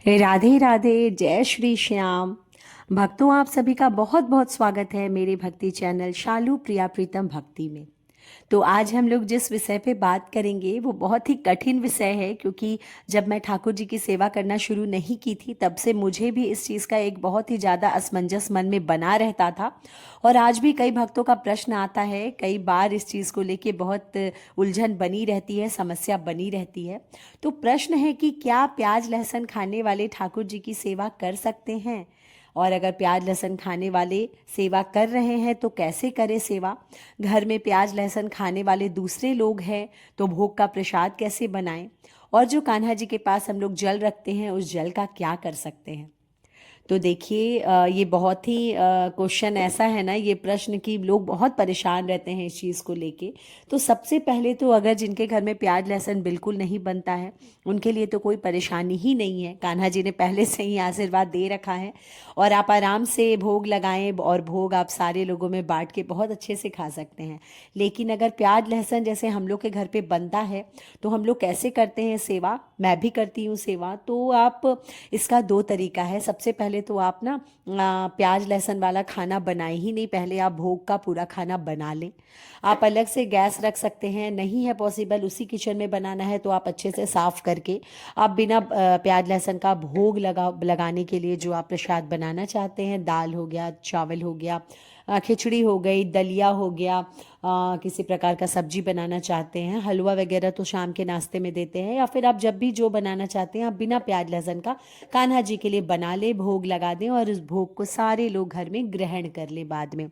राधे राधे, जय श्री श्याम। भक्तों, आप सभी का बहुत बहुत स्वागत है मेरे भक्ति चैनल शालू प्रिया प्रीतम भक्ति में। तो आज हम लोग जिस विषय पे बात करेंगे वो बहुत ही कठिन विषय है, क्योंकि जब मैं ठाकुर जी की सेवा करना शुरू नहीं की थी तब से मुझे भी इस चीज़ का एक बहुत ही ज़्यादा असमंजस मन में बना रहता था। और आज भी कई भक्तों का प्रश्न आता है, कई बार इस चीज़ को लेके बहुत उलझन बनी रहती है, समस्या बनी रहती है। तो प्रश्न है कि क्या प्याज लहसुन खाने वाले ठाकुर जी की सेवा कर सकते हैं? और अगर प्याज लहसुन खाने वाले सेवा कर रहे हैं तो कैसे करें सेवा? घर में प्याज लहसुन खाने वाले दूसरे लोग हैं तो भोग का प्रसाद कैसे बनाएं? और जो कान्हा जी के पास हम लोग जल रखते हैं उस जल का क्या कर सकते हैं? तो देखिए, ये बहुत ही क्वेश्चन ऐसा है ना, ये प्रश्न कि लोग बहुत परेशान रहते हैं इस चीज़ को लेके। तो सबसे पहले तो अगर जिनके घर में प्याज लहसुन बिल्कुल नहीं बनता है उनके लिए तो कोई परेशानी ही नहीं है, कान्हा जी ने पहले से ही आशीर्वाद दे रखा है। और आप आराम से भोग लगाएं और भोग आप सारे लोगों में बांट के बहुत अच्छे से खा सकते हैं। लेकिन अगर प्याज लहसुन जैसे हम लोग के घर पे बनता है तो हम लोग कैसे करते हैं सेवा? मैं भी करती हूँ सेवा। तो आप, इसका दो तरीका है। सबसे पहले तो आप ना प्याज लहसुन वाला खाना बनाए ही नहीं, पहले आप भोग का पूरा खाना बना लें। आप अलग से गैस रख सकते हैं, नहीं है पॉसिबल उसी किचन में बनाना है तो आप अच्छे से साफ करके आप बिना प्याज लहसुन का भोग लगाने के लिए जो आप प्रसाद बनाना चाहते हैं, दाल हो गया, चावल हो गया, खिचड़ी हो गई, दलिया हो गया, किसी प्रकार का सब्जी बनाना चाहते हैं, हलवा वगैरह तो शाम के नाश्ते में देते हैं, या फिर आप जब भी जो बनाना चाहते हैं आप बिना प्याज लहसुन का कान्हा जी के लिए बना ले, भोग लगा दें और उस भोग को सारे लोग घर में ग्रहण कर ले बाद में।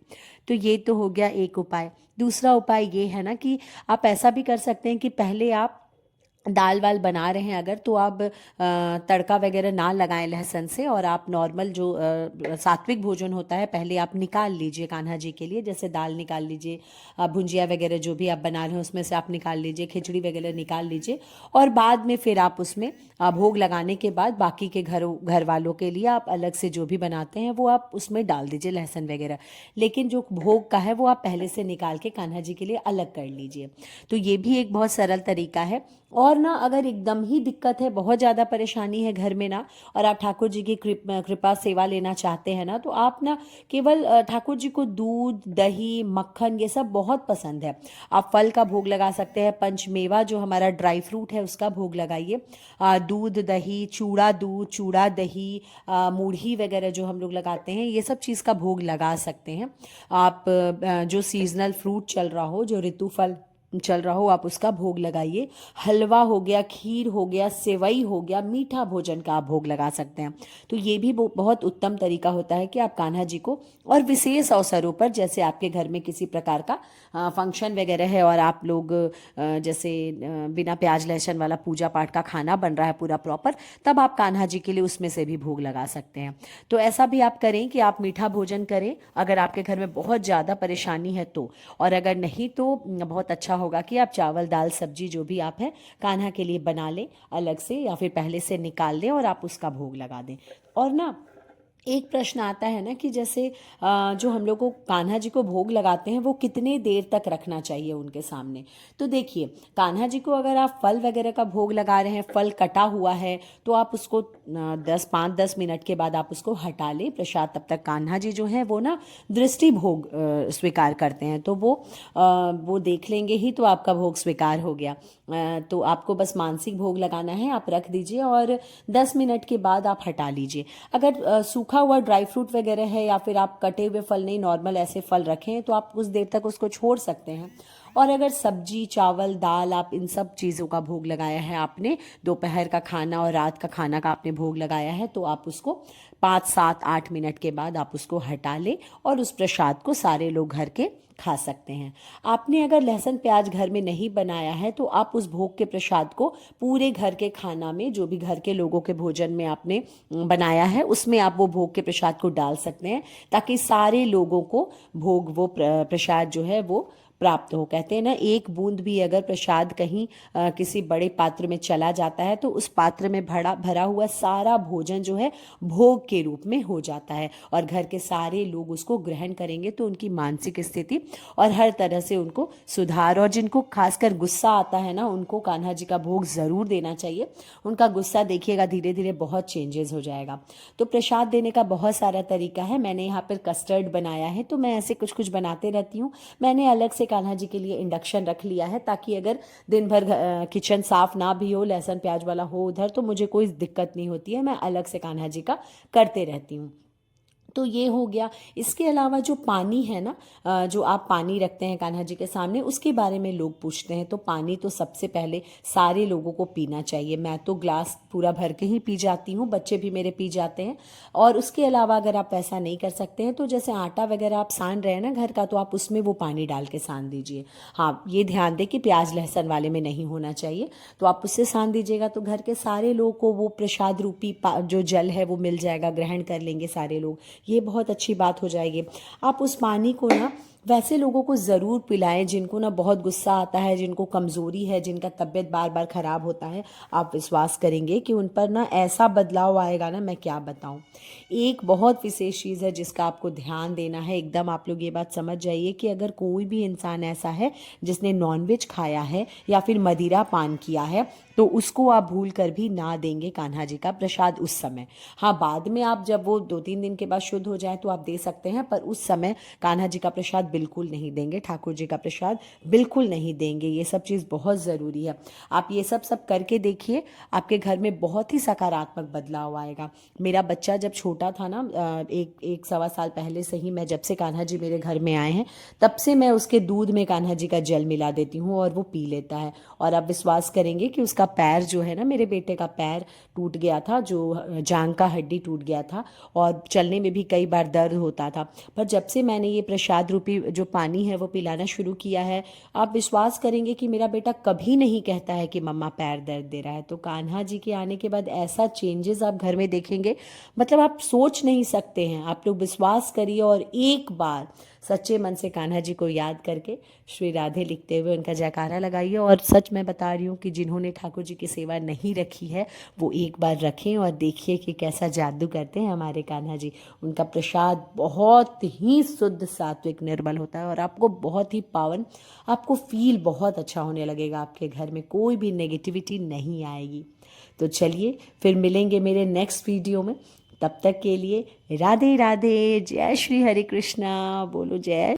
तो ये तो हो गया एक उपाय। दूसरा उपाय ये है ना कि आप ऐसा भी कर सकते हैं कि पहले आप दाल वाल बना रहे हैं अगर, तो आप तड़का वगैरह ना लगाएं लहसुन से, और आप नॉर्मल जो सात्विक भोजन होता है पहले आप निकाल लीजिए कान्हा जी के लिए। जैसे दाल निकाल लीजिए, भुंजिया वगैरह जो भी आप बना रहे हैं उसमें से आप निकाल लीजिए, खिचड़ी वगैरह निकाल लीजिए, और बाद में फिर आप उसमें भोग लगाने के बाद बाकी के घर वालों के लिए आप अलग से जो भी बनाते हैं वो आप उसमें डाल दीजिए लहसुन वगैरह। लेकिन जो भोग का है वो आप पहले से निकाल के कान्हा जी के लिए अलग कर लीजिए। तो ये भी एक बहुत सरल तरीका है। और ना अगर एकदम ही दिक्कत है, बहुत ज़्यादा परेशानी है घर में ना, और आप ठाकुर जी की कृपा सेवा लेना चाहते हैं ना, तो आप ना केवल ठाकुर जी को दूध दही मक्खन ये सब बहुत पसंद है। आप फल का भोग लगा सकते हैं, पंचमेवा जो हमारा ड्राई फ्रूट है उसका भोग लगाइए। दूध दही, दूध चूड़ा दही, मूढ़ी वगैरह जो हम लोग लगाते हैं ये सब चीज़ का भोग लगा सकते हैं। आप जो सीजनल फ्रूट चल रहा हो, जो ऋतु फल चल रहा हो, आप उसका भोग लगाइए। हलवा हो गया, खीर हो गया, सेवई हो गया, मीठा भोजन का आप भोग लगा सकते हैं। तो ये भी बहुत उत्तम तरीका होता है कि आप कान्हा जी को, और विशेष अवसरों पर जैसे आपके घर में किसी प्रकार का फंक्शन वगैरह है और आप लोग जैसे बिना प्याज लहसुन वाला पूजा पाठ का खाना बन रहा है पूरा प्रॉपर, तब आप कान्हा जी के लिए उसमें से भी भोग लगा सकते हैं। तो ऐसा भी आप करें कि आप मीठा भोजन करें अगर आपके घर में बहुत ज़्यादा परेशानी है तो। और अगर नहीं तो बहुत अच्छा होगा कि आप चावल दाल सब्जी जो भी आप हैं कान्हा के लिए बना लें अलग से, या फिर पहले से निकाल लें और आप उसका भोग लगा दें। और ना एक प्रश्न आता है ना कि जैसे जो हम लोग को कान्हा जी को भोग लगाते हैं वो कितने देर तक रखना चाहिए उनके सामने? तो देखिए, कान्हा जी को अगर आप फल वगैरह का भोग लगा रहे हैं, फल कटा हुआ है, तो आप उसको 5-10 मिनट के बाद आप उसको हटा लें प्रसाद। तब तक कान्हा जी जो हैं वो ना दृष्टि भोग स्वीकार करते हैं, तो वो देख लेंगे ही तो आपका भोग स्वीकार हो गया। तो आपको बस मानसिक भोग लगाना है, आप रख दीजिए और 10 मिनट के बाद आप हटा लीजिए। अगर सूखा हुआ ड्राई फ्रूट वगैरह है या फिर आप कटे हुए फल नहीं, नॉर्मल ऐसे फल रखें तो आप उस देर तक उसको छोड़ सकते हैं। और अगर सब्जी चावल दाल आप इन सब चीज़ों का भोग लगाया है आपने, दोपहर का खाना और रात का खाना का आपने भोग लगाया है, तो आप उसको 5-7-8 मिनट के बाद आप उसको हटा लें और उस प्रसाद को सारे लोग घर के खा सकते हैं। आपने अगर लहसुन प्याज घर में नहीं बनाया है तो आप उस भोग के प्रसाद को पूरे घर के खाना में, जो भी घर के लोगों के भोजन में आपने बनाया है उसमें आप वो भोग के प्रसाद को डाल सकते हैं, ताकि सारे लोगों को भोग वो प्रसाद जो है वो प्राप्त हो। कहते हैं ना, एक बूंद भी अगर प्रसाद कहीं किसी बड़े पात्र में चला जाता है तो उस पात्र में भरा भरा हुआ सारा भोजन जो है भोग के रूप में हो जाता है, और घर के सारे लोग उसको ग्रहण करेंगे तो उनकी मानसिक स्थिति और हर तरह से उनको सुधार। और जिनको खासकर गुस्सा आता है ना, उनको कान्हा जी का भोग ज़रूर देना चाहिए। उनका गुस्सा देखिएगा धीरे धीरे बहुत चेंजेस हो जाएगा। तो प्रसाद देने का बहुत सारा तरीका है। मैंने यहाँ पर कस्टर्ड बनाया है, तो मैं ऐसे कुछ कुछ बनाते रहती हूँ। मैंने अलग से कान्हा जी के लिए इंडक्शन रख लिया है, ताकि अगर दिन भर किचन साफ ना भी हो, लहसुन प्याज वाला हो उधर, तो मुझे कोई दिक्कत नहीं होती है। मैं अलग से कान्हा जी का करते रहती हूँ। तो ये हो गया। इसके अलावा जो पानी है ना, जो आप पानी रखते हैं कान्हा जी के सामने, उसके बारे में लोग पूछते हैं। तो पानी तो सबसे पहले सारे लोगों को पीना चाहिए। मैं तो ग्लास पूरा भर के ही पी जाती हूँ, बच्चे भी मेरे पी जाते हैं। और उसके अलावा अगर आप ऐसा नहीं कर सकते हैं तो जैसे आटा वगैरह आप सान रहे हैं ना घर का, तो आप उसमें वो पानी डाल के सान दीजिए। हाँ, ये ध्यान दें कि प्याज लहसुन वाले में नहीं होना चाहिए। तो आप उससे सान दीजिएगा तो घर के सारे लोगों को वो प्रसाद रूपी जो जल है वो मिल जाएगा, ग्रहण कर लेंगे सारे लोग। ये बहुत अच्छी बात हो जाएगी। आप उस पानी को ना वैसे लोगों को ज़रूर पिलाएं जिनको ना बहुत गुस्सा आता है, जिनको कमज़ोरी है, जिनका तबीयत बार बार ख़राब होता है। आप विश्वास करेंगे कि उन पर ना ऐसा बदलाव आएगा ना, मैं क्या बताऊं। एक बहुत विशेष चीज़ है जिसका आपको ध्यान देना है। एकदम आप लोग ये बात समझ जाइए कि अगर कोई भी इंसान ऐसा है जिसने नॉनवेज खाया है या फिर मदिरा पान किया है, तो उसको आप भूल कर भी ना देंगे कान्हा जी का प्रसाद उस समय। हाँ, बाद में आप जब वो 2-3 दिन के बाद शुद्ध हो जाए तो आप दे सकते हैं, पर उस समय कान्हा जी का प्रसाद बिल्कुल नहीं देंगे, ठाकुर जी का प्रसाद बिल्कुल नहीं देंगे। ये सब चीज़ बहुत ज़रूरी है। आप ये सब करके देखिए, आपके घर में बहुत ही सकारात्मक बदलाव आएगा। मेरा बच्चा जब छोटा था ना, एक सवा साल पहले से ही, मैं जब से कान्हा जी मेरे घर में आए हैं तब से मैं उसके दूध में कान्हा जी का जल मिला देती हूँ और वो पी लेता है। और आप विश्वास करेंगे कि उसका पैर जो है ना, मेरे बेटे का पैर टूट गया था, जो जांग का हड्डी टूट गया था और चलने में भी कई बार दर्द होता था। पर जब से मैंने ये प्रसाद रूपी जो पानी है वो पिलाना शुरू किया है, आप विश्वास करेंगे कि मेरा बेटा कभी नहीं कहता है कि मम्मा पैर दर्द दे रहा है। तो कान्हा जी के आने के बाद ऐसा चेंजेस आप घर में देखेंगे, मतलब आप सोच नहीं सकते हैं। आप लोग विश्वास करिए और एक बार सच्चे मन से कान्हा जी को याद करके श्री राधे लिखते हुए उनका जयकारा लगाइए। और सच मैं बता रही हूँ कि जिन्होंने ठाकुर जी की सेवा नहीं रखी है वो एक बार रखें और देखिए कि कैसा जादू करते हैं हमारे कान्हा जी। उनका प्रसाद बहुत ही शुद्ध सात्विक निर्मल होता है और आपको बहुत ही पावन, आपको फील बहुत अच्छा होने लगेगा। आपके घर में कोई भी नेगेटिविटी नहीं आएगी। तो चलिए फिर मिलेंगे मेरे नेक्स्ट वीडियो में। तब तक के लिए राधे राधे, जय श्री हरे कृष्णा। बोलो जय